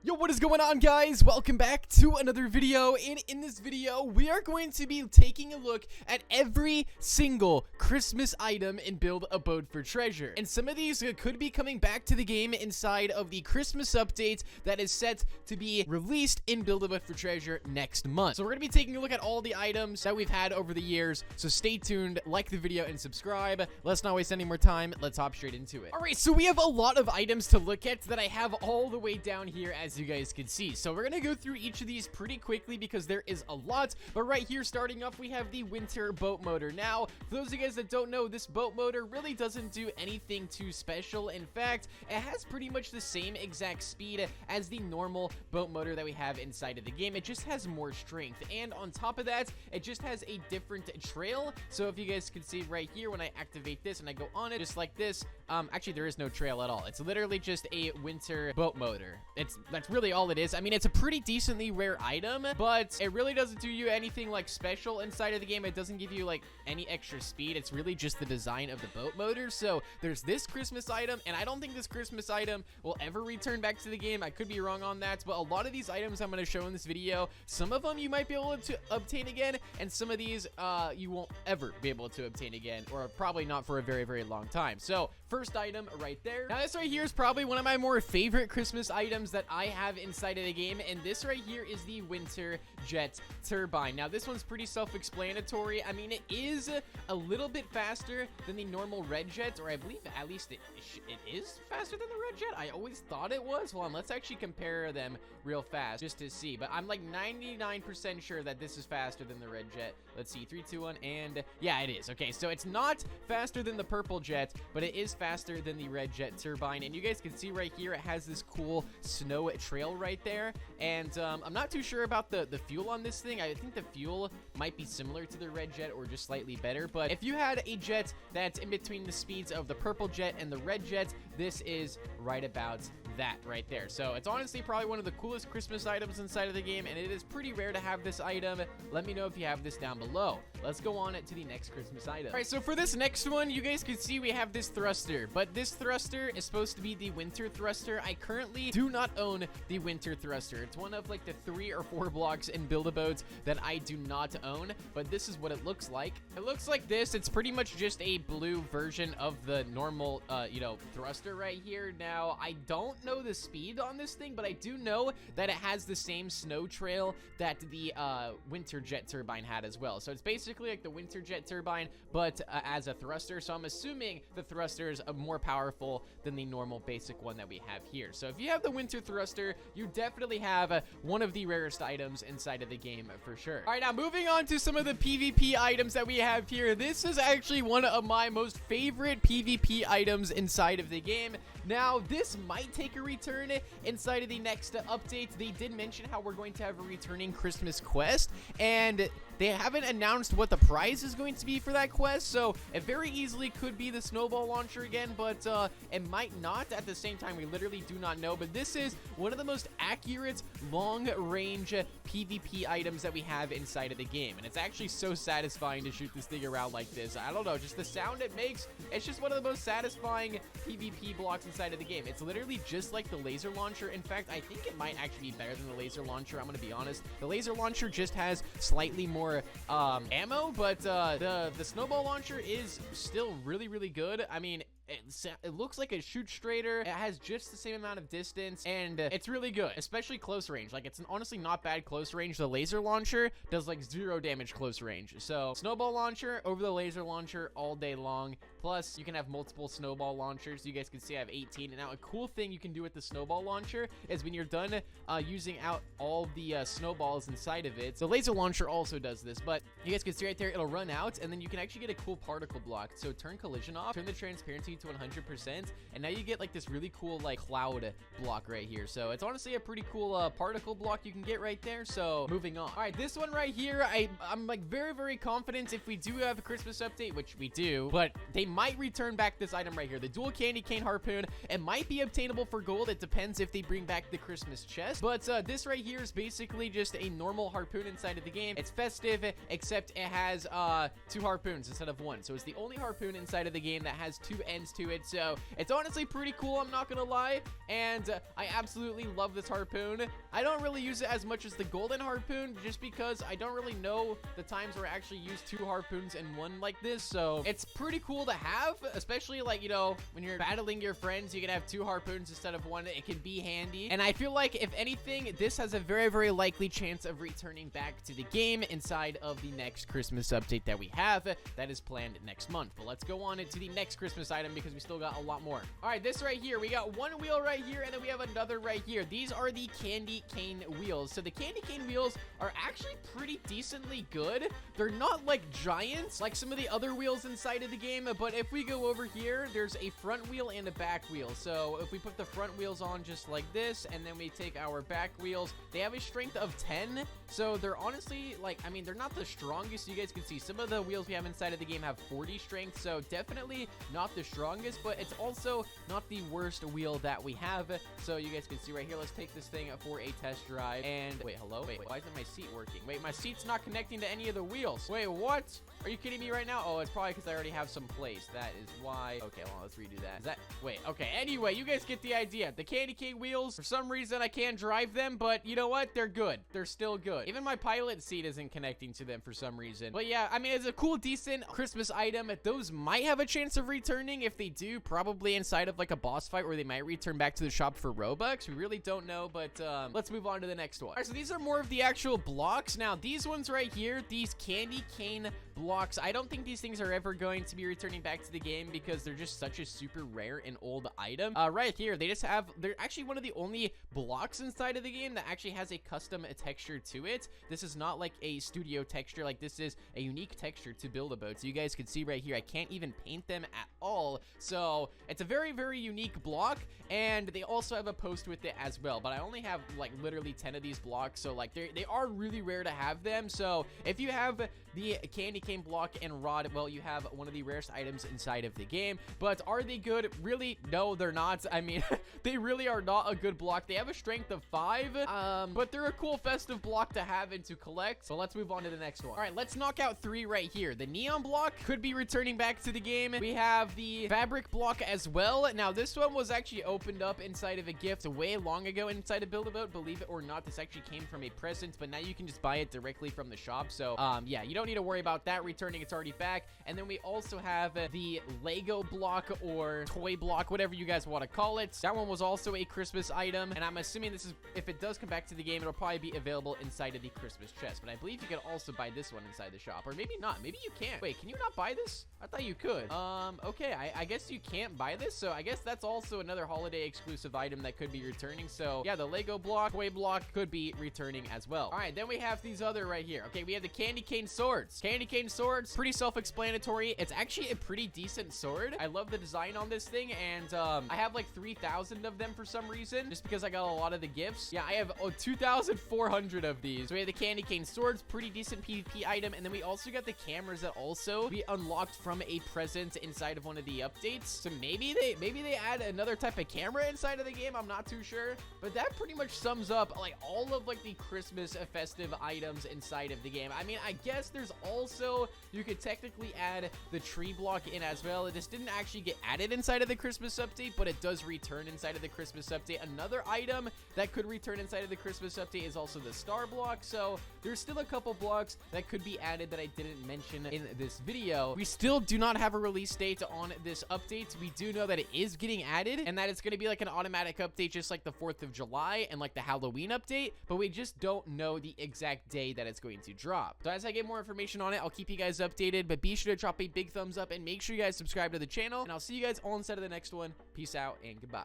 Yo, what is going on, guys? Welcome back to another video, and in this video, we are going to be taking a look at every single Christmas item in Build a Boat for Treasure. And some of these could be coming back to the game inside of the Christmas update that is set to be released in Build a Boat for Treasure next month. So we're going to be taking a look at all the items that we've had over the years, so stay tuned, like the video, and subscribe. Let's not waste any more time. Let's hop straight into it. Alright, so we have a lot of items to look at that I have all the way down here, as you guys can see. So we're gonna go through each of these pretty quickly because there is a lot. But right here, starting off, we have the winter boat motor. Now, for those of you guys that don't know, this boat motor really doesn't do anything too special. In fact, it has pretty much the same exact speed as the normal boat motor that we have inside of the game. It just has more strength, and on top of that, it just has a different trail. So if you guys can see right here, when I activate this and I go on it just like this, actually there is no trail at all. It's literally just a winter boat motor. That's really all it is. I mean, it's a pretty decently rare item, but it really doesn't do you anything like special inside of the game. It doesn't give you like any extra speed. It's really just the design of the boat motor. So there's this Christmas item, and I don't think this Christmas item will ever return back to the game. I could be wrong on that, but a lot of these items I'm going to show in this video, some of them you might be able to obtain again, and some of these you won't ever be able to obtain again, or probably not for a very, very long time. So first item right there. Now this right here is probably one of my more favorite Christmas items that I have inside of the game, and this right here is the winter jet turbine. Now this one's pretty self-explanatory. I mean, it is a little bit faster than the normal red jet, or I believe at least it is faster than the red jet. I always thought it was. Hold on, let's actually compare them real fast just to see, but I'm like 99% sure that this is faster than the red jet. Let's see, 3, 2, 1, and yeah, it is. Okay, so it's not faster than the purple jet, but it is faster than the red jet turbine. And you guys can see right here, it has this cool snow trail right there. And I'm not too sure about the fuel on this thing. I think the fuel might be similar to the red jet or just slightly better. But if you had a jet that's in between the speeds of the purple jet and the red jet, this is right about that right there. So it's honestly probably one of the coolest Christmas items inside of the game, and it is pretty rare to have this item. Let me know if you have this down below. Let's go on to the next Christmas item. All right, so for this next one, you guys can see we have this thruster, but this thruster is supposed to be the winter thruster. I currently do not own the winter thruster. It's one of like the 3 or 4 blocks in Build-A-Boat that I do not own, but this is what it looks like. It looks like this. It's pretty much just a blue version of the normal, thruster right here. Now, I don't know the speed on this thing, but I do know that it has the same snow trail that the winter jet turbine had as well. So it's basically like the winter jet turbine, but as a thruster. So I'm assuming the thruster is more powerful than the normal basic one that we have here. So if you have the winter thruster, you definitely have one of the rarest items inside of the game for sure. All right, now moving on to some of the PvP items that we have here. This is actually one of my most favorite PvP items inside of the game. Now, this might take a return inside of the next update. They did mention how we're going to have a returning Christmas quest, and they haven't announced what the prize is going to be for that quest, so it very easily could be the Snowball Launcher again, but it might not. At the same time, we literally do not know, but this is one of the most accurate long-range PvP items that we have inside of the game, and it's actually so satisfying to shoot this thing around like this. I don't know, just the sound it makes, it's just one of the most satisfying PvP blocks inside of the game. It's literally just like the laser launcher. In fact, I think it might actually be better than the laser launcher. I'm gonna be honest. The laser launcher just has slightly more ammo, but the snowball launcher is still really, really good. I mean, it looks like it shoots straighter. It has just the same amount of distance, and it's really good, especially close range. Like, it's honestly not bad close range. The laser launcher does like 0 damage close range. So snowball launcher over the laser launcher all day long. Plus, you can have multiple snowball launchers. You guys can see I have 18. And now a cool thing you can do with the snowball launcher is when you're done using out all the snowballs inside of it. The laser launcher also does this, but you guys can see right there, it'll run out, and then you can actually get a cool particle block. So turn collision off, turn the transparency to 100%, and now you get like this really cool like cloud block right here. So it's honestly a pretty cool particle block you can get right there. So moving on. All right, this one right here, I'm like very, very confident if we do have a Christmas update, which we do, but they might return back this item right here, the dual candy cane harpoon. It might be obtainable for gold. It depends if they bring back the Christmas chest, but this right here is basically just a normal harpoon inside of the game. It's festive, except it has 2 harpoons instead of 1. So it's the only harpoon inside of the game that has 2 ends weapons to it. So it's honestly pretty cool, I'm not gonna lie. And I absolutely love this harpoon. I don't really use it as much as the golden harpoon, just because I don't really know the times where I actually use 2 harpoons in one like this. So it's pretty cool to have, especially like, you know, when you're battling your friends, you can have 2 harpoons instead of 1. It can be handy. And I feel like if anything, this has a very, very likely chance of returning back to the game inside of the next Christmas update that we have that is planned next month. But let's go on to the next Christmas item because we still got a lot more. All right, this right here, we got 1 wheel right here, and then we have another right here. These are the candy cane wheels. So the candy cane wheels are actually pretty decently good. They're not like giants like some of the other wheels inside of the game, but if we go over here, there's a front wheel and a back wheel. So if we put the front wheels on just like this, and then we take our back wheels, they have a strength of 10. So they're honestly, like, I mean, they're not the strongest. You guys can see some of the wheels we have inside of the game have 40 strength, so definitely not the strongest, but it's also not the worst wheel that we have. So you guys can see right here, let's take this thing for a test drive. And wait, hello? Wait, why isn't my seat working? Wait, my seat's not connecting to any of the wheels. Wait, what? Are you kidding me right now? Oh, it's probably because I already have some place. That is why. Okay, well, let's redo that. Is that, wait, okay. Anyway, you guys get the idea. The candy cane wheels, for some reason, I can't drive them, but you know what? They're good. They're still good. Even my pilot seat isn't connecting to them for some reason. But yeah, I mean, it's a cool, decent Christmas item. Those might have a chance of returning. If they do, probably inside of like a boss fight, or they might return back to the shop for Robux. We really don't know, but let's move on to the next one. All right, so these are more of the actual blocks. Now, these ones right here, these candy cane blocks, I don't think these things are ever going to be returning back to the game because they're just such a super rare and old item. Right here, they're actually one of the only blocks inside of the game that actually has a custom texture to it. This is not like a studio texture, like this is a unique texture to build a boat. So you guys can see right here, I can't even paint them at all. So it's a very, very unique block, and they also have a post with it as well, but I only have like literally 10 of these blocks, so like they are really rare to have them. So if you have the candy cane block and rod, well, you have one of the rarest items inside of the game. But are they good? Really? No, they're not. I mean, they really are not a good block. They have a strength of 5, but they're a cool festive block to have and to collect. So let's move on to the next one. All right, let's knock out 3 right here. The neon block could be returning back to the game. We have the fabric block as well. Now, this one was actually opened up inside of a gift way long ago inside of Build-A-Boat. Believe it or not, this actually came from a present, but now you can just buy it directly from the shop. So, yeah, you don't need to worry about that returning. It's already back. And then we also have the Lego block or toy block, whatever you guys want to call it. That one was also a Christmas item, and I'm assuming this is, if it does come back to the game, it'll probably be available inside of the Christmas chest. But I believe you can also buy this one inside the shop, or maybe not. Maybe you can't. Wait, can you not buy this? I thought you could. Okay, I guess you can't buy this, so I guess that's also another holiday exclusive item that could be returning. So yeah, the Lego block, toy block could be returning as well. All right, then we have these other right here. Okay, we have the candy cane swords. Candy cane swords, pretty self-explanatory. It's actually a pretty decent sword. I love the design on this thing, and I have like 3,000 of them for some reason, just because I got a lot of the gifts. Yeah, I have 2,400 of these. So we have the candy cane swords, pretty decent PvP item, and then we also got the cameras that also we unlocked from a present inside of one of the updates. So maybe they add another type of camera inside of the game. I'm not too sure, but that pretty much sums up like all of like the Christmas festive items inside of the game. I mean, I guess there's also, you could technically add the tree block in as well. This didn't actually get added inside of the Christmas update, but it does return inside of the Christmas update. Another item that could return inside of the Christmas update is also the star block. So there's still a couple blocks that could be added that I didn't mention in this video. We still do not have a release date on this update. We do know that it is getting added and that it's going to be like an automatic update, just like the 4th of July and like the Halloween update, but we just don't know the exact day that it's going to drop. So as I get more information on it, I'll keep you guys updated, but be sure to drop a big thumbs up and make sure you guys subscribe to the channel, and I'll see you guys all inside of the next one. Peace out and goodbye.